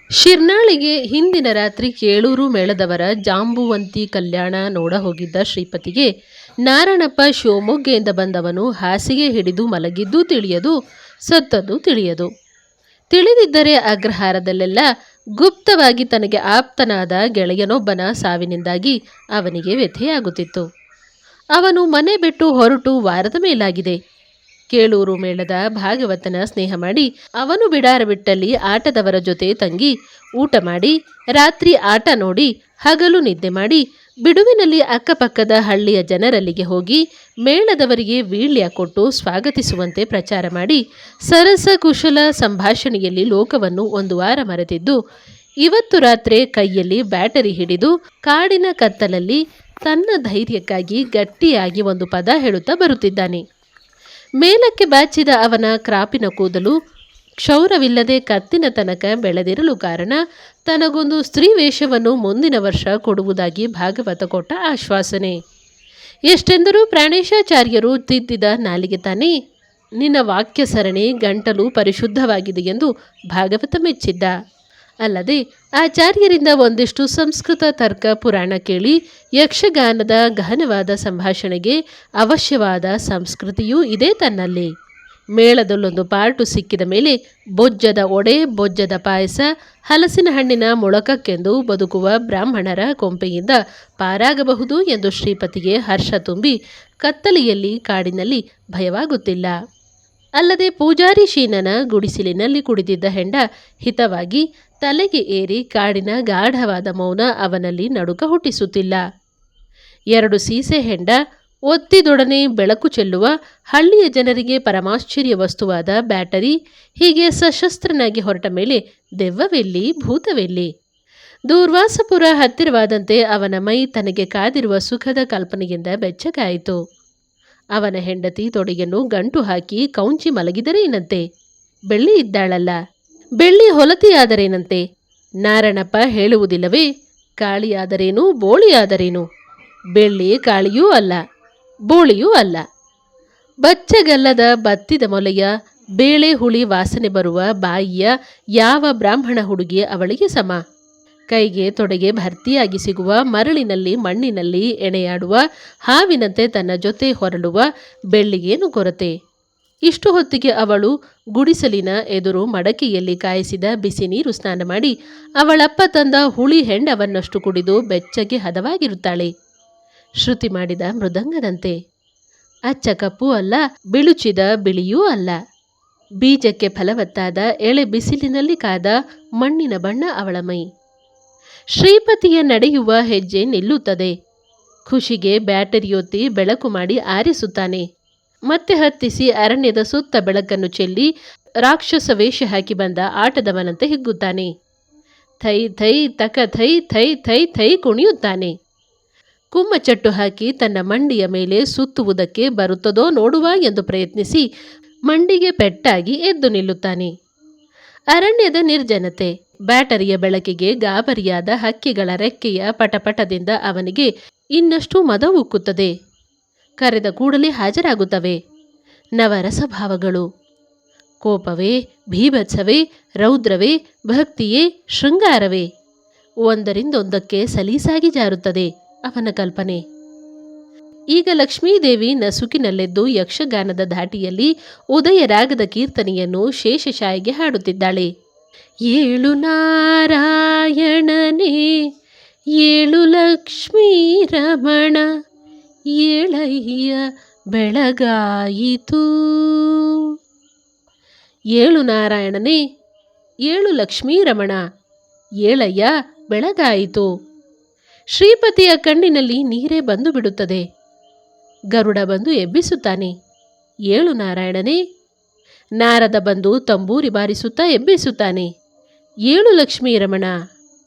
ಶಿರ್ನಾಳಿಗೆ ಹಿಂದಿನ ರಾತ್ರಿ ಕೇಳೂರು ಮೇಳದವರ ಜಾಂಬುವಂತಿ ಕಲ್ಯಾಣ ನೋಡ ಹೋಗಿದ್ದ ಶ್ರೀಪತಿಗೆ ನಾರಣಪ್ಪ ಶಿವಮೊಗ್ಗೆಯಿಂದ ಬಂದವನು ಹಾಸಿಗೆ ಹಿಡಿದು ಮಲಗಿದ್ದೂ ತಿಳಿಯದು, ಸತ್ತದ್ದು ತಿಳಿಯದು. ತಿಳಿದಿದ್ದರೆ ಅಗ್ರಹಾರದಲ್ಲೆಲ್ಲ ಗುಪ್ತವಾಗಿ ತನಗೆ ಆಪ್ತನಾದ ಗೆಳೆಯನೊಬ್ಬನ ಸಾವಿನಿಂದಾಗಿ ಅವನಿಗೆ ವ್ಯಥೆಯಾಗುತ್ತಿತ್ತು. ಅವನು ಮನೆ ಬಿಟ್ಟು ಹೊರಟು ವಾರದ ಮೇಲಾಗಿದೆ. ಕೇಳೂರು ಮೇಳದ ಭಾಗವತನ ಸ್ನೇಹ ಮಾಡಿ ಅವನು ಬಿಡಾರ ಬಿಟ್ಟಲ್ಲಿ ಆಟದವರ ಜೊತೆ ತಂಗಿ ಊಟ ಮಾಡಿ ರಾತ್ರಿ ಆಟ ನೋಡಿ ಹಗಲು ನಿದ್ದೆ ಮಾಡಿ ಬಿಡುವಿನಲ್ಲಿ ಅಕ್ಕಪಕ್ಕದ ಹಳ್ಳಿಯ ಜನರಲ್ಲಿಗೆ ಹೋಗಿ ಮೇಳದವರಿಗೆ ವೀಳ್ಯ ಕೊಟ್ಟು ಸ್ವಾಗತಿಸುವಂತೆ ಪ್ರಚಾರ ಮಾಡಿ ಸರಸ ಕುಶಲ ಸಂಭಾಷಣೆಯಲ್ಲಿ ಲೋಕವನ್ನು ಒಂದು ವಾರ ಮರೆತಿದ್ದು ಇವತ್ತು ರಾತ್ರಿ ಕೈಯಲ್ಲಿ ಬ್ಯಾಟರಿ ಹಿಡಿದು ಕಾಡಿನ ಕತ್ತಲಲ್ಲಿ ತನ್ನ ಧೈರ್ಯಕ್ಕಾಗಿ ಗಟ್ಟಿಯಾಗಿ ಒಂದು ಪದ ಹೇಳುತ್ತಾ ಬರುತ್ತಿದ್ದಾನೆ. ಮೇಲಕ್ಕೆ ಬಾಚಿದ ಅವನ ಕ್ರಾಪಿನ ಕೂದಲು ಕ್ಷೌರವಿಲ್ಲದೆ ಕತ್ತಿನ ತನಕ ಬೆಳೆದಿರಲು ಕಾರಣ ತನಗೊಂದು ಸ್ತ್ರೀ ವೇಷವನ್ನು ಮುಂದಿನ ವರ್ಷ ಕೊಡುವುದಾಗಿ ಭಾಗವತ ಕೊಟ್ಟ ಆಶ್ವಾಸನೆ. ಎಷ್ಟೆಂದರೂ ಪ್ರಾಣೇಶಾಚಾರ್ಯರು ತಿದ್ದಿದ ನಾಲಿಗೆ ತಾನೇ. ನಿನ್ನ ವಾಕ್ಯ ಸರಣಿ ಗಂಟಲು ಪರಿಶುದ್ಧವಾಗಿದೆ ಎಂದು ಭಾಗವತ ಮೆಚ್ಚಿದ್ದ. ಅಲ್ಲದೆ ಆಚಾರ್ಯರಿಂದ ಒಂದಿಷ್ಟು ಸಂಸ್ಕೃತ ತರ್ಕ ಪುರಾಣ ಕೇಳಿ ಯಕ್ಷಗಾನದ ಗಹನವಾದ ಸಂಭಾಷಣೆಗೆ ಅವಶ್ಯವಾದ ಸಂಸ್ಕೃತಿಯೂ ಇದೆ ತನ್ನಲ್ಲಿ. ಮೇಳದಲ್ಲೊಂದು ಪಾರ್ಟು ಸಿಕ್ಕಿದ ಮೇಲೆ ಬೊಜ್ಜದ ಒಡೆ, ಬೊಜ್ಜದ ಪಾಯಸ, ಹಲಸಿನ ಹಣ್ಣಿನ ಮೊಳಕಕ್ಕೆಂದು ಬದುಕುವ ಬ್ರಾಹ್ಮಣರ ಕೊಂಪೆಯಿಂದ ಪಾರಾಗಬಹುದು ಎಂದು ಶ್ರೀಪತಿಗೆ ಹರ್ಷ ತುಂಬಿ ಕತ್ತಲೆಯಲ್ಲಿ ಕಾಡಿನಲ್ಲಿ ಭಯವಾಗುತ್ತಿಲ್ಲ. ಅಲ್ಲದೆ ಪೂಜಾರಿ ಶೀನನ ಗುಡಿಸಿಲಿನಲ್ಲಿ ಕುಡಿದಿದ್ದ ಹೆಂಡ ಹಿತವಾಗಿ ತಲೆಗೆ ಏರಿ ಕಾಡಿನ ಗಾಢವಾದ ಮೌನ ಅವನಲ್ಲಿ ನಡುಕ ಹುಟ್ಟಿಸುತ್ತಿಲ್ಲ. 2 ಸೀಸೆ ಹೆಂಡ ಒತ್ತಿದೊಡನೆ ಬೆಳಕು ಚೆಲ್ಲುವ ಹಳ್ಳಿಯ ಜನರಿಗೆ ಪರಮಾಶ್ಚರ್ಯ ವಸ್ತುವಾದ ಬ್ಯಾಟರಿ ಹೀಗೆ ಸಶಸ್ತ್ರನಾಗಿ ಹೊರಟ ಮೇಲೆ ದೆವ್ವವೆಲ್ಲಿ, ಭೂತವೆಲ್ಲಿ? ದೂರ್ವಾಸಪುರ ಹತ್ತಿರವಾದಂತೆ ಅವನ ಮೈ ತನಗೆ ಕಾದಿರುವ ಸುಖದ ಕಲ್ಪನೆಯಿಂದ ಬೆಚ್ಚಗಾಯಿತು. ಅವನ ಹೆಂಡತಿ ತೊಡೆಯನ್ನು ಗಂಟು ಹಾಕಿ ಕೌಂಚಿ ಮಲಗಿದರೇನಂತೆ? ಬೆಳ್ಳಿ ಇದ್ದಾಳಲ್ಲ, ಬೆಳ್ಳಿ ಹೊಲತಿಯಾದರೇನಂತೆ? ನಾರಣಪ್ಪ ಹೇಳುವುದಿಲ್ಲವೇ? ಕಾಳಿಯಾದರೇನು, ಬೋಳಿಯಾದರೇನು? ಬೆಳ್ಳಿ ಕಾಳಿಯೂ ಅಲ್ಲ, ಬೋಳಿಯೂ ಅಲ್ಲ. ಬಚ್ಚಗಲ್ಲದ ಬತ್ತಿದ ಮೊಲೆಯ ಬೇಳೆ ಹುಳಿ ವಾಸನೆ ಬರುವ ಬಾಯಿಯ ಯಾವ ಬ್ರಾಹ್ಮಣ ಹುಡುಗಿ ಅವಳಿಗೆ ಸಮ? ಕೈಗೆ ತೊಡೆಗೆ ಭರ್ತಿಯಾಗಿ ಸಿಗುವ ಮರಳಿನಲ್ಲಿ ಮಣ್ಣಿನಲ್ಲಿ ಎಣೆಯಾಡುವ ಹಾವಿನಂತೆ ತನ್ನ ಜೊತೆ ಹೊರಳುವ ಬೆಳ್ಳಿಗೇನು ಕೊರತೆ? ಇಷ್ಟು ಹೊತ್ತಿಗೆ ಅವಳು ಗುಡಿಸಲಿನ ಎದುರು ಮಡಕೆಯಲ್ಲಿ ಕಾಯಿಸಿದ ಬಿಸಿ ನೀರು ಸ್ನಾನ ಮಾಡಿ ಅವಳಪ್ಪ ತಂದ ಹುಳಿ ಹೆಂಡವನ್ನಷ್ಟು ಕುಡಿದು ಬೆಚ್ಚಗೆ ಹದವಾಗಿರುತ್ತಾಳೆ. ಶ್ರುತಿ ಮಾಡಿದ ಮೃದಂಗದಂತೆ. ಅಚ್ಚ ಕಪ್ಪೂ ಅಲ್ಲ, ಬಿಳುಚಿದ ಬಿಳಿಯೂ ಅಲ್ಲ. ಬೀಜಕ್ಕೆ ಫಲವತ್ತಾದ ಎಳೆ ಬಿಸಿಲಿನಲ್ಲಿ ಕಾದ ಮಣ್ಣಿನ ಬಣ್ಣ ಅವಳ ಮೈ. ಶ್ರೀಪತಿಯ ನಡೆಯುವ ಹೆಜ್ಜೆ ನಿಲ್ಲುತ್ತದೆ. ಖುಷಿಗೆ ಬ್ಯಾಟರಿಯೊತ್ತಿ ಬೆಳಕು ಮಾಡಿ ಆರಿಸುತ್ತಾನೆ. ಮತ್ತೆ ಹತ್ತಿಸಿ ಅರಣ್ಯದ ಸುತ್ತ ಬೆಳಕನ್ನು ಚೆಲ್ಲಿ ರಾಕ್ಷಸ ವೇಷ ಹಾಕಿ ಬಂದ ಆಟದವನಂತೆ ಹಿಗ್ಗುತ್ತಾನೆ. ಥೈ ಥೈ ತಕ ಥೈ ಥೈ ಥೈ ಥೈ ಕುಣಿಯುತ್ತಾನೆ. ಕುಮ್ಮಚಟ್ಟು ಹಾಕಿ ತನ್ನ ಮಂಡಿಯ ಮೇಲೆ ಸುತ್ತುವುದಕ್ಕೆ ಬರುತ್ತದೋ ನೋಡುವ ಎಂದು ಪ್ರಯತ್ನಿಸಿ ಮಂಡಿಗೆ ಪೆಟ್ಟಾಗಿ ಎದ್ದು ನಿಲ್ಲುತ್ತಾನೆ. ಅರಣ್ಯದ ನಿರ್ಜನತೆ. ಬ್ಯಾಟರಿಯ ಬೆಳಕಿಗೆ ಗಾಬರಿಯಾದ ಹಕ್ಕಿಗಳ ರೆಕ್ಕೆಯ ಪಟಪಟದಿಂದ ಅವನಿಗೆ ಇನ್ನಷ್ಟು ಮದ ಉಕ್ಕುತ್ತದೆ. ಕರೆದ ಕೂಡಲೇ ಹಾಜರಾಗುತ್ತವೆ. ನವರಸ ಭಾವಗಳು. ಕೋಪವೇ, ಭೀಭತ್ಸವೇ, ರೌದ್ರವೇ, ಭಕ್ತಿಯೇ, ಶೃಂಗಾರವೇ ಒಂದರಿಂದೊಂದಕ್ಕೆ ಸಲೀಸಾಗಿ ಜಾರುತ್ತದೆ ಅವನ ಕಲ್ಪನೆ. ಈಗ ಲಕ್ಷ್ಮೀದೇವಿ ನಸುಕಿನಲ್ಲೆದ್ದು ಯಕ್ಷಗಾನದ ಧಾಟಿಯಲ್ಲಿ ಉದಯರಾಗದ ಕೀರ್ತನೆಯನ್ನು ಶೇಷಶಾಯಿಗೆ ಹಾಡುತ್ತಿದ್ದಾಳೆ. ಏಳು ನಾರಾಯಣನೇ, ಏಳು ಲಕ್ಷ್ಮೀ ರಮಣ, ಏಳಯ್ಯ ಬೆಳಗಾಯಿತು. ಏಳು ನಾರಾಯಣನೇ, ಏಳು ಲಕ್ಷ್ಮೀ ರಮಣ, ಏಳಯ್ಯ ಬೆಳಗಾಯಿತು. ಶ್ರೀಪತಿಯ ಕಣ್ಣಿನಲ್ಲಿ ನೀರೇ ಬಂದು ಬಿಡುತ್ತದೆ. ಗರುಡ ಬಂದು ಎಬ್ಬಿಸುತ್ತಾನೆ. ಏಳು ನಾರಾಯಣನೇ. ನಾರದ ಬಂದು ತಂಬೂರಿ ಬಾರಿಸುತ್ತಾ ಎಬ್ಬಿಸುತ್ತಾನೆ. ಏಳು ಲಕ್ಷ್ಮೀ ರಮಣ.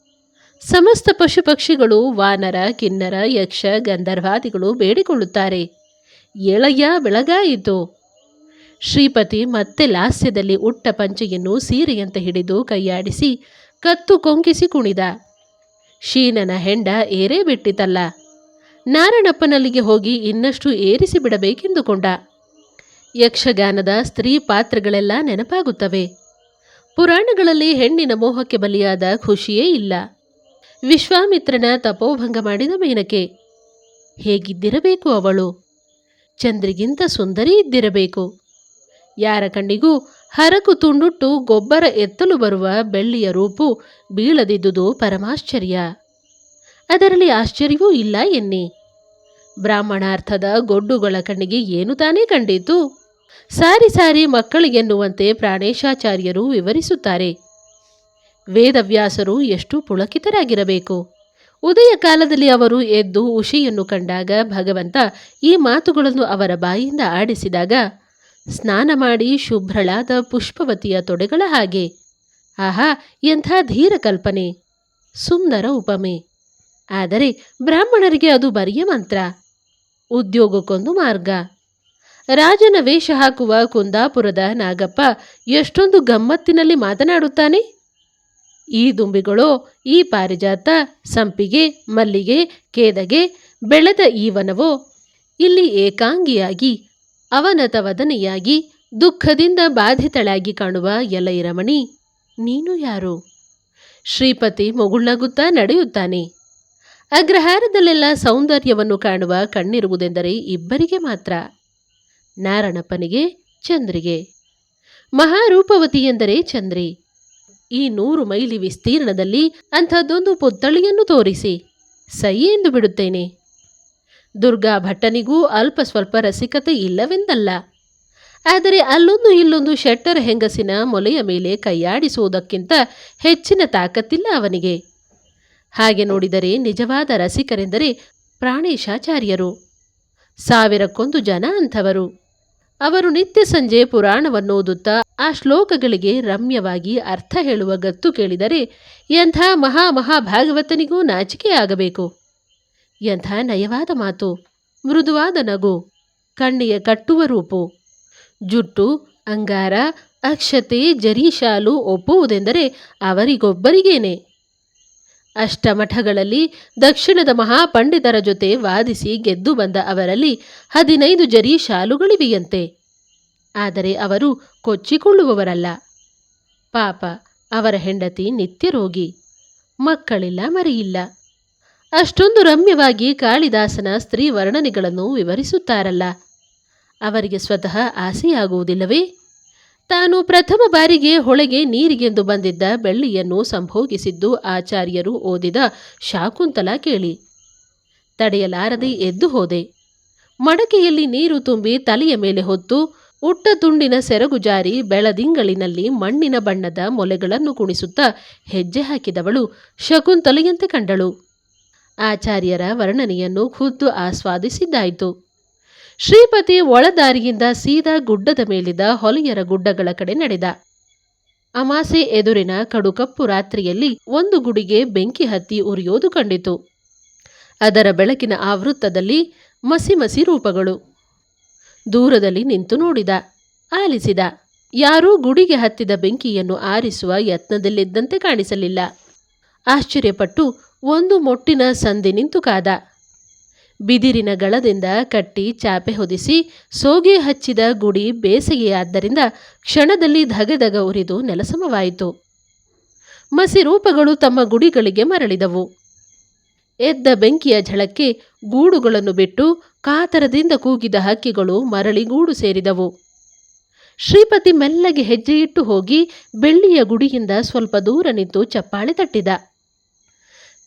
ಸಮಸ್ತ ಪಶು ಪಕ್ಷಿಗಳು, ವಾನರ, ಕಿನ್ನರ, ಯಕ್ಷ, ಗಂಧರ್ವಾದಿಗಳು ಬೇಡಿಕೊಳ್ಳುತ್ತಾರೆ. ಏಳಯ್ಯ ಬೆಳಗಾಯಿತು. ಶ್ರೀಪತಿ ಮತ್ತೆ ಲಾಸ್ಯದಲ್ಲಿ ಉಟ್ಟ ಪಂಚೆಯನ್ನು ಸೀರೆಯಂತೆ ಹಿಡಿದು ಕೈಯಾಡಿಸಿ ಕತ್ತು ಕೊಂಕಿಸಿ ಕುಣಿದ. ಶೀನನ ಹೆಂಡ ಏರೇ ಬಿಟ್ಟಿತಲ್ಲ. ನಾರಣಪ್ಪನಲ್ಲಿಗೆ ಹೋಗಿ ಇನ್ನಷ್ಟು ಏರಿಸಿ ಬಿಡಬೇಕೆಂದುಕೊಂಡ. ಯಕ್ಷಗಾನದ ಸ್ತ್ರೀ ಪಾತ್ರಗಳೆಲ್ಲ ನೆನಪಾಗುತ್ತವೆ. ಪುರಾಣಗಳಲ್ಲಿ ಹೆಣ್ಣಿನ ಮೋಹಕ್ಕೆ ಬಲಿಯಾದ ಖುಷಿಯೇ ಇಲ್ಲ. ವಿಶ್ವಾಮಿತ್ರನ ತಪೋಭಂಗ ಮಾಡಿದ ಮೇನಕೆ ಹೇಗಿದ್ದಿರಬೇಕು ಅವಳು? ಚಂದ್ರಿಗಿಂತ ಸುಂದರಿ ಇದ್ದಿರಬೇಕು. ಯಾರ ಕಣ್ಣಿಗೂ ಹರಕು ತುಂಡುಟ್ಟು ಗೊಬ್ಬರ ಎತ್ತಲು ಬರುವ ಬೆಳ್ಳಿಯ ರೂಪು ಬೀಳದಿದ್ದುದು ಪರಮಾಶ್ಚರ್ಯ. ಅದರಲ್ಲಿ ಆಶ್ಚರ್ಯವೂ ಇಲ್ಲ ಎನ್ನಿ. ಬ್ರಾಹ್ಮಣಾರ್ಥದ ಗೊಡ್ಡುಗಳ ಕಣ್ಣಿಗೆ ಏನು ತಾನೇ ಕಂಡಿತು? ಸಾರಿ ಸಾರಿ ಮಕ್ಕಳಿಗೆನ್ನುವಂತೆ ಪ್ರಾಣೇಶಾಚಾರ್ಯರು ವಿವರಿಸುತ್ತಾರೆ. ವೇದವ್ಯಾಸರು ಎಷ್ಟು ಪುಳಕಿತರಾಗಿರಬೇಕು. ಉದಯ ಕಾಲದಲ್ಲಿ ಅವರು ಎದ್ದು ಉಷಿಯನ್ನು ಕಂಡಾಗ ಭಗವಂತ ಈ ಮಾತುಗಳನ್ನು ಅವರ ಬಾಯಿಂದ ಆಡಿಸಿದಾಗ ಸ್ನಾನ ಮಾಡಿ ಶುಭ್ರಳಾದ ಪುಷ್ಪವತಿಯ ತೊಡೆಗಳ ಹಾಗೆ. ಆಹಾ, ಎಂಥ ಧೀರ ಕಲ್ಪನೆ, ಸುಂದರ ಉಪಮೆ. ಆದರೆ ಬ್ರಾಹ್ಮಣರಿಗೆ ಅದು ಬರಿಯ ಮಂತ್ರ, ಉದ್ಯೋಗಕ್ಕೊಂದು ಮಾರ್ಗ. ರಾಜನ ವೇಷ ಹಾಕುವ ಕುಂದಾಪುರದ ನಾಗಪ್ಪ ಎಷ್ಟೊಂದು ಗಮ್ಮತ್ತಿನಲ್ಲಿ ಮಾತನಾಡುತ್ತಾನೆ. ಈ ದುಂಬಿಗಳೋ, ಈ ಪಾರಿಜಾತ, ಸಂಪಿಗೆ, ಮಲ್ಲಿಗೆ, ಕೇದಗೆ ಬೆಳೆದ ಈ ವನವೋ ಇಲ್ಲಿ ಏಕಾಂಗಿಯಾಗಿ ಅವನತವದನೆಯಾಗಿ ದುಃಖದಿಂದ ಬಾಧಿತಳಾಗಿ ಕಾಣುವ ಎಲೈ ರಮಣಿ, ನೀನು ಯಾರು? ಶ್ರೀಪತಿ ಮುಗುಳ್ನಗುತ್ತಾ ನಡೆಯುತ್ತಾನೆ. ಅಗ್ರಹಾರದಲ್ಲೆಲ್ಲ ಸೌಂದರ್ಯವನ್ನು ಕಾಣುವ ಕಣ್ಣಿರುವುದೆಂದರೆ ಇಬ್ಬರಿಗೆ ಮಾತ್ರ, ನಾರಣಪ್ಪನಿಗೆ, ಚಂದ್ರಿಗೆ. ಮಹಾರೂಪವತಿ ಎಂದರೆ ಚಂದ್ರಿ. ಈ 100 ಮೈಲಿ ವಿಸ್ತೀರ್ಣದಲ್ಲಿ ಅಂಥದ್ದೊಂದು ಪುತ್ಥಳಿಯನ್ನು ತೋರಿಸಿ ಸೈ ಎಂದು ಬಿಡುತ್ತೇನೆ. ದುರ್ಗಾ ಭಟ್ಟನಿಗೂ ಅಲ್ಪ ಸ್ವಲ್ಪ ರಸಿಕತೆ ಇಲ್ಲವೆಂದಲ್ಲ. ಆದರೆ ಅಲ್ಲೊಂದು ಇಲ್ಲೊಂದು ಶೆಟ್ಟರ ಹೆಂಗಸಿನ ಮೊಲೆಯ ಮೇಲೆ ಕೈಯಾಡಿಸುವುದಕ್ಕಿಂತ ಹೆಚ್ಚಿನ ತಾಕತ್ತಿಲ್ಲ ಅವನಿಗೆ. ಹಾಗೆ ನೋಡಿದರೆ ನಿಜವಾದ ರಸಿಕರೆಂದರೆ ಪ್ರಾಣೇಶಾಚಾರ್ಯರು. 1000ಕ್ಕೊಂದು ಜನ ಅಂಥವರು. ಅವರು ನಿತ್ಯ ಸಂಜೆ ಪುರಾಣವನ್ನು ಓದುತ್ತಾ ಆ ಶ್ಲೋಕಗಳಿಗೆ ರಮ್ಯವಾಗಿ ಅರ್ಥ ಹೇಳುವ ಗತ್ತು ಕೇಳಿದರೆ ಎಂಥ ಮಹಾಭಾಗವತನಿಗೂ ನಾಚಿಕೆಯಾಗಬೇಕು. ಎಂಥ ನಯವಾದ ಮಾತು, ಮೃದುವಾದ ನಗು, ಕಣ್ಣಿಗೆ ಕಟ್ಟುವ ರೂಪು. ಜುಟ್ಟು, ಅಂಗಾರ, ಅಕ್ಷತೆ, ಜರೀಶಾಲು ಒಪ್ಪುವುದೆಂದರೆ ಅವರಿಗೊಬ್ಬರಿಗೇನೆ. ಅಷ್ಟಮಠಗಳಲ್ಲಿ ದಕ್ಷಿಣದ ಮಹಾಪಂಡಿತರ ಜೊತೆ ವಾದಿಸಿ ಗೆದ್ದು ಬಂದ ಅವರಲ್ಲಿ 15 ಜರೀಶಾಲುಗಳಿವೆಯಂತೆ. ಆದರೆ ಅವರು ಕೊಚ್ಚಿಕೊಳ್ಳುವವರಲ್ಲ. ಪಾಪ, ಅವರ ಹೆಂಡತಿ ನಿತ್ಯ ರೋಗಿ, ಮಕ್ಕಳಿಲ್ಲ, ಮರಿಯಿಲ್ಲ. ಅಷ್ಟೊಂದು ರಮ್ಯವಾಗಿ ಕಾಳಿದಾಸನ ಸ್ತ್ರೀ ವರ್ಣನೆಗಳನ್ನು ವಿವರಿಸುತ್ತಾರಲ್ಲ, ಅವರಿಗೆ ಸ್ವತಃ ಆಸೆಯಾಗುವುದಿಲ್ಲವೇ? ತಾನು ಪ್ರಥಮ ಬಾರಿಗೆ ಹೊಳೆಗೆ ನೀರಿಗೆಂದು ಬಂದಿದ್ದ ಬೆಳ್ಳಿಯನ್ನು ಸಂಭೋಗಿಸಿದ್ದು ಆಚಾರ್ಯರು ಓದಿದ ಶಾಕುಂತಲ ಕೇಳಿ ತಡೆಯಲಾರದೆ ಎದ್ದು ಹೋದೆ. ಮಡಕೆಯಲ್ಲಿ ನೀರು ತುಂಬಿ ತಲೆಯ ಮೇಲೆ ಹೊತ್ತು ಉಟ್ಟ ತುಂಡಿನ ಸೆರಗು ಜಾರಿ ಬೆಳದಿಂಗಳಿನಲ್ಲಿ ಮಣ್ಣಿನ ಬಣ್ಣದ ಮೊಲೆಗಳನ್ನು ಕುಣಿಸುತ್ತಾ ಹೆಜ್ಜೆ ಹಾಕಿದವಳು ಶಕುಂತಲೆಯಂತೆ ಕಂಡಳು. ಆಚಾರ್ಯರ ವರ್ಣನೆಯನ್ನು ಖುದ್ದು ಆಸ್ವಾದಿಸಿದ್ದಾಯಿತು. ಶ್ರೀಪತಿ ಒಳದಾರಿಯಿಂದ ಸೀದಾ ಗುಡ್ಡದ ಮೇಲಿದ್ದ ಹೊಲೆಯರ ಗುಡ್ಡಗಳ ಕಡೆ ನಡೆದ. ಅಮಾಸೆ ಎದುರಿನ ಕಡುಕಪ್ಪು ರಾತ್ರಿಯಲ್ಲಿ ಒಂದು ಗುಡಿಗೆ ಬೆಂಕಿ ಹತ್ತಿ ಉರಿಯೋದು ಕಂಡಿತು. ಅದರ ಬೆಳಕಿನ ಆವೃತ್ತದಲ್ಲಿ ಮಸಿ ಮಸಿ ರೂಪಗಳು. ದೂರದಲ್ಲಿ ನಿಂತು ನೋಡಿದ, ಆಲಿಸಿದ. ಯಾರೂ ಗುಡಿಗೆ ಹತ್ತಿದ ಬೆಂಕಿಯನ್ನು ಆರಿಸುವ ಯತ್ನದಲ್ಲಿದ್ದಂತೆ ಕಾಣಿಸಲಿಲ್ಲ. ಆಶ್ಚರ್ಯಪಟ್ಟು ಒಂದು ಮೊಟ್ಟಿನ ಸಂಧಿ ನಿಂತು ಕಾದ. ಬಿದಿರಿನ ಗಳದಿಂದ ಕಟ್ಟಿ ಚಾಪೆ ಹೊದಿಸಿ ಸೋಗೆ ಹಚ್ಚಿದ ಗುಡಿ ಬೇಸಿಗೆಯಾದ್ದರಿಂದ ಕ್ಷಣದಲ್ಲಿ ಧಗಧಗ ಉರಿದು ನೆಲಸಮವಾಯಿತು. ಮಸಿರೂಪಗಳು ತಮ್ಮ ಗುಡಿಗಳಿಗೆ ಮರಳಿದವು. ಎದ್ದ ಬೆಂಕಿಯ ಝಳಕ್ಕೆ ಗೂಡುಗಳನ್ನು ಬಿಟ್ಟು ಕಾತರದಿಂದ ಕೂಗಿದ ಹಕ್ಕಿಗಳು ಮರಳಿ ಗೂಡು ಸೇರಿದವು. ಶ್ರೀಪತಿ ಮೆಲ್ಲಗೆ ಹೆಜ್ಜೆಯಿಟ್ಟು ಹೋಗಿ ಬೆಳ್ಳಿಯ ಗುಡಿಯಿಂದ ಸ್ವಲ್ಪ ದೂರ ನಿಂತು ಚಪ್ಪಾಳೆ ತಟ್ಟಿದ.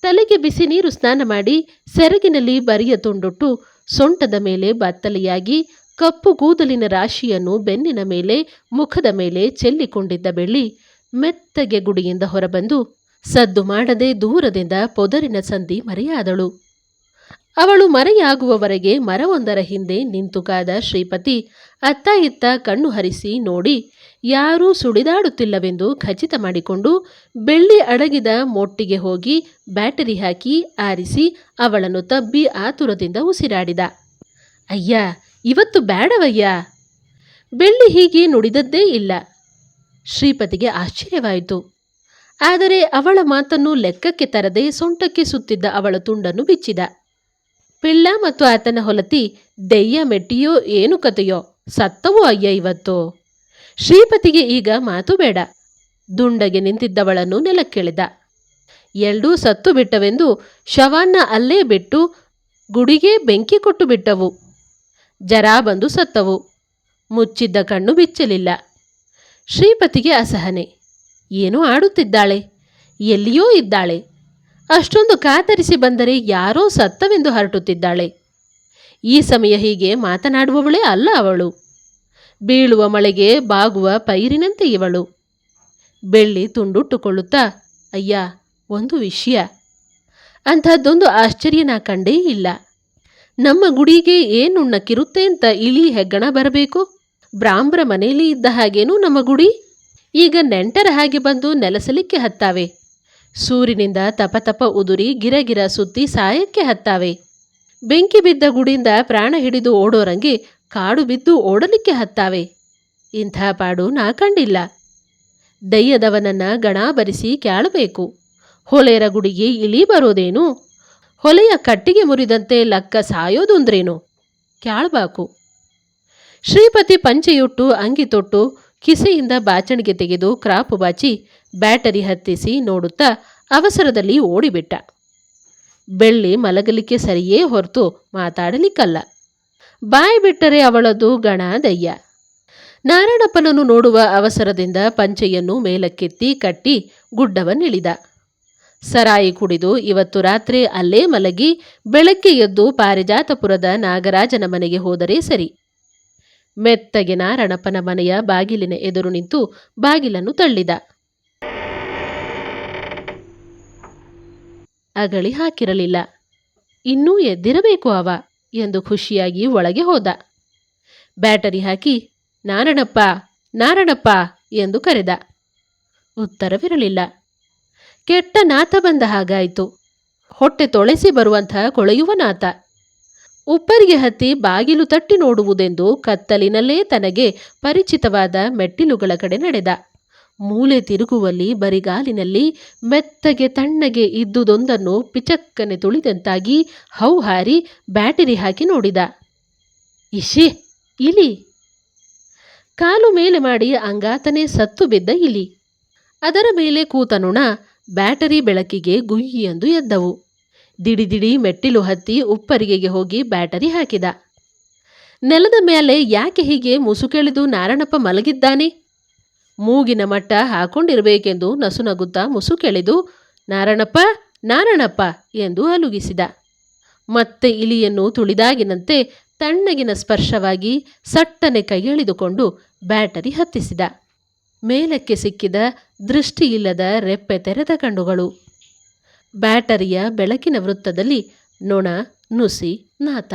ತಲೆಗೆ ಬಿಸಿ ನೀರು ಸ್ನಾನ ಮಾಡಿ ಸೆರಗಿನಲ್ಲಿ ಬರಿಯ ತುಂಡುಟ್ಟು ಸೊಂಟದ ಮೇಲೆ ಬತ್ತಲೆಯಾಗಿ ಕಪ್ಪು ಕೂದಲಿನ ರಾಶಿಯನ್ನು ಬೆನ್ನಿನ ಮೇಲೆ ಮುಖದ ಮೇಲೆ ಚೆಲ್ಲಿಕೊಂಡಿದ್ದ ಬೆಳ್ಳಿ ಮೆತ್ತಗೆ ಗುಡಿಯಿಂದ ಹೊರಬಂದು ಸದ್ದು ಮಾಡದೆ ದೂರದಿಂದ ಪೊದರಿನ ಸಂಧಿ ಮರೆಯಾದಳು. ಅವಳು ಮರೆಯಾಗುವವರೆಗೆ ಮರವೊಂದರ ಹಿಂದೆ ನಿಂತು ಕಾದ ಶ್ರೀಪತಿ ಅತ್ತ ಇತ್ತ ಕಣ್ಣು ಹರಿಸಿ ನೋಡಿ ಯಾರೂ ಸುಳಿದಾಡುತ್ತಿಲ್ಲವೆಂದು ಖಚಿತ ಮಾಡಿಕೊಂಡು ಬೆಳ್ಳಿ ಅಡಗಿದ ಮೊಟ್ಟಿಗೆ ಹೋಗಿ ಬ್ಯಾಟರಿ ಹಾಕಿ ಆರಿಸಿ ಅವಳನ್ನು ತಬ್ಬಿ ಆತುರದಿಂದ ಉಸಿರಾಡಿದ. ಅಯ್ಯ, ಇವತ್ತು ಬೇಡವಯ್ಯ. ಬೆಳ್ಳಿ ಹೀಗೆ ನುಡಿದದ್ದೇ ಇಲ್ಲ. ಶ್ರೀಪತಿಗೆ ಆಶ್ಚರ್ಯವಾಯಿತು. ಆದರೆ ಅವಳ ಮಾತನ್ನು ಲೆಕ್ಕಕ್ಕೆ ತರದೆ ಸೊಂಟಕ್ಕೆ ಸುತ್ತಿದ್ದ ಅವಳ ತುಂಡನ್ನು ಬಿಚ್ಚಿದ. ಪಿಳ್ಳ ಮತ್ತು ಆತನ ಹೊಲತಿ ದೆಯ್ಯ ಮೆಟ್ಟಿಯೋ ಏನು ಕತೆಯೋ, ಸತ್ತವೋ ಅಯ್ಯ ಇವತ್ತು. ಶ್ರೀಪತಿಗೆ ಈಗ ಮಾತು ಬೇಡ. ದುಂಡಗೆ ನಿಂತಿದ್ದವಳನ್ನು ನೆಲಕ್ಕೆಳೆದ. ಎರಡೂ ಸತ್ತು ಬಿಟ್ಟವೆಂದು ಶವನ್ನ ಅಲ್ಲೇ ಬಿಟ್ಟು ಗುಡಿಗೆ ಬೆಂಕಿ ಕೊಟ್ಟು ಬಿಟ್ಟವು. ಜರ ಬಂದು ಸತ್ತವು. ಮುಚ್ಚಿದ್ದ ಕಣ್ಣು ಬಿಚ್ಚಲಿಲ್ಲ. ಶ್ರೀಪತಿಗೆ ಅಸಹನೆ. ಏನೋ ಆಡುತ್ತಿದ್ದಾಳೆ, ಎಲ್ಲಿಯೋ ಇದ್ದಾಳೆ. ಅಷ್ಟೊಂದು ಕಾತರಿಸಿ ಬಂದರೆ ಯಾರೋ ಸತ್ತವೆಂದು ಹರಟುತ್ತಿದ್ದಾಳೆ. ಈ ಸಮಯ ಹೀಗೆ ಮಾತನಾಡುವವಳೇ ಅಲ್ಲ ಅವಳು. ಬೀಳುವ ಮಳೆಗೆ ಬಾಗುವ ಪೈರಿನಂತೆ ಇವಳು. ಬೆಳ್ಳಿ ತುಂಡುಟ್ಟುಕೊಳ್ಳುತ್ತಾ, ಅಯ್ಯ, ಒಂದು ವಿಷಯ. ಅಂಥದ್ದೊಂದು ಆಶ್ಚರ್ಯ ನಾ ಕಂಡೇ ಇಲ್ಲ. ನಮ್ಮ ಗುಡಿಗೆ ಏನುಣ್ಣಕ್ಕಿರುತ್ತೆ ಅಂತ ಇಳಿ ಹೆಗ್ಗಣ ಬರಬೇಕು? ಬ್ರಾಹ್ಮರ ಮನೆಯಲ್ಲಿ ಇದ್ದ ಹಾಗೇನೂ ನಮ್ಮ ಗುಡಿ ಈಗ ನೆಂಟರ ಹಾಗೆ ಬಂದು ನೆಲಸಲಿಕ್ಕೆ ಹತ್ತಾವೆ. ಸೂರಿನಿಂದ ತಪತಪ ಉದುರಿ ಗಿರಗಿರ ಸುತ್ತಿ ಸಾಯಕ್ಕೆ ಹತ್ತಾವೆ. ಬೆಂಕಿ ಬಿದ್ದ ಗುಡಿಯಿಂದ ಪ್ರಾಣ ಹಿಡಿದು ಓಡೋರಂಗೆ ಕಾಡು ಬಿದ್ದು ಓಡಲಿಕ್ಕೆ ಹತ್ತಾವೆ. ಇಂಥ ಪಾಡು ನಾ ಕಂಡಿಲ್ಲ. ದಯ್ಯದವನನ್ನ ಗಣ ಬರಿಸಿ ಕ್ಯಾಳಬೇಕು. ಹೊಲೆಯರ ಗುಡಿಗೆ ಇಳಿ ಬರೋದೇನು? ಹೊಲೆಯ ಕಟ್ಟಿಗೆ ಮುರಿದಂತೆ ಲಕ್ಕ ಸಾಯೋದುಂದ್ರೇನು? ಕ್ಯಾಳ್ಬಾಕು. ಶ್ರೀಪತಿ ಪಂಚೆಯುಟ್ಟು ಅಂಗಿ ತೊಟ್ಟು ಕಿಸೆಯಿಂದ ಬಾಚಣಿಗೆ ತೆಗೆದು ಕ್ರಾಪು ಬಾಚಿ ಬ್ಯಾಟರಿ ಹತ್ತಿಸಿ ನೋಡುತ್ತಾ ಅವಸರದಲ್ಲಿ ಓಡಿಬಿಟ್ಟ. ಬೆಳ್ಳಿ ಮಲಗಲಿಕ್ಕೆ ಸರಿಯೇ ಹೊರತು ಮಾತಾಡಲಿಕ್ಕಲ್ಲ. ಬಾಯಿ ಬಿಟ್ಟರೆ ಅವಳದು ಗಣ ದಯ್ಯ. ನಾರಾಯಣಪ್ಪನನ್ನು ನೋಡುವ ಅವಸರದಿಂದ ಪಂಚೆಯನ್ನು ಮೇಲಕ್ಕೆತ್ತಿ ಕಟ್ಟಿ ಗುಡ್ಡವನ್ನಿಳಿದ. ಸರಾಯಿ ಕುಡಿದು ಇವತ್ತು ರಾತ್ರಿ ಅಲ್ಲೇ ಮಲಗಿ ಬೆಳಗ್ಗೆ ಎದ್ದು ಪಾರಿಜಾತಪುರದ ನಾಗರಾಜನ ಮನೆಗೆ ಹೋದರೆ ಸರಿ. ಮೆತ್ತಗೆ ನಾರಾಯಣಪ್ಪನ ಮನೆಯ ಬಾಗಿಲಿನ ಎದುರು ನಿಂತು ಬಾಗಿಲನ್ನು ತಳ್ಳಿದ. ಅಗಳಿ ಹಾಕಿರಲಿಲ್ಲ. ಇನ್ನೂ ಎದ್ದಿರಬೇಕು ಅವ ಎಂದು ಖುಷಿಯಾಗಿ ಒಳಗೆ ಹೋದ. ಬ್ಯಾಟರಿ ಹಾಕಿ ನಾರಾಯಣಪ್ಪ, ನಾರಾಯಣಪ್ಪ ಎಂದು ಕರೆದ. ಉತ್ತರವಿರಲಿಲ್ಲ. ಕೆಟ್ಟ ನಾತ ಬಂದ ಹಾಗಾಯಿತು. ಹೊಟ್ಟೆ ತೊಳೆಸಿ ಬರುವಂಥ ಕೊಳೆಯುವ ನಾತ. ಉಪ್ಪರಿಗೆ ಹತ್ತಿ ಬಾಗಿಲು ತಟ್ಟಿ ನೋಡುವುದೆಂದು ಕತ್ತಲಿನಲ್ಲೇ ತನಗೆ ಪರಿಚಿತವಾದ ಮೆಟ್ಟಿಲುಗಳ ಕಡೆ ನಡೆದ. ಮೂಲೆ ತಿರುಗುವಲ್ಲಿ ಬರಿಗಾಲಿನಲ್ಲಿ ಮೆತ್ತಗೆ ತಣ್ಣಗೆ ಇದ್ದುದೊಂದನ್ನು ಪಿಚಕ್ಕನೆ ತುಳಿದಂತಾಗಿ ಹೌಹಾರಿ ಬ್ಯಾಟರಿ ಹಾಕಿ ನೋಡಿದ. ಇಶಿ, ಇಲಿ! ಕಾಲು ಮೇಲೆ ಮಾಡಿ ಅಂಗಾತನೇ ಸತ್ತು ಬಿದ್ದ ಇಲಿ. ಅದರ ಮೇಲೆ ಕೂತ ನೊಣ ಬ್ಯಾಟರಿ ಬೆಳಕಿಗೆ ಗುಯ್ಯಿ ಎಂದು ಎದ್ದವು. ದಿಡಿದಿಡಿ ಮೆಟ್ಟಿಲು ಹತ್ತಿ ಉಪ್ಪರಿಗೆಗೆ ಹೋಗಿ ಬ್ಯಾಟರಿ ಹಾಕಿದ. ನೆಲದ ಮೇಲೆ ಯಾಕೆ ಹೀಗೆ ಮುಸುಕೆಳೆದು ನಾರಾಯಣಪ್ಪ ಮಲಗಿದ್ದಾನೆ? ಮೂಗಿನ ಮಟ್ಟ ಹಾಕೊಂಡಿರಬೇಕೆಂದು ನಸುನಗುತ್ತಾ ಮುಸುಕೆಳೆದು ನಾರಾಯಣಪ್ಪ, ನಾರಾಯಣಪ್ಪ ಎಂದು ಅಲುಗಿಸಿದ. ಮತ್ತೆ ಇಲಿಯನ್ನು ತುಳಿದಾಗಿನಂತೆ ತಣ್ಣಗಿನ ಸ್ಪರ್ಶವಾಗಿ ಸಟ್ಟನೆ ಕೈಯೆಳೆದುಕೊಂಡು ಬ್ಯಾಟರಿ ಹತ್ತಿಸಿದ. ಮೇಲಕ್ಕೆ ಸಿಕ್ಕಿದ ದೃಷ್ಟಿಯಿಲ್ಲದ ರೆಪ್ಪೆ ತೆರೆದ ಕಣ್ಣುಗಳು. ಬ್ಯಾಟರಿಯ ಬೆಳಕಿನ ವೃತ್ತದಲ್ಲಿ ನೊಣ, ನುಸಿ, ನಾತ.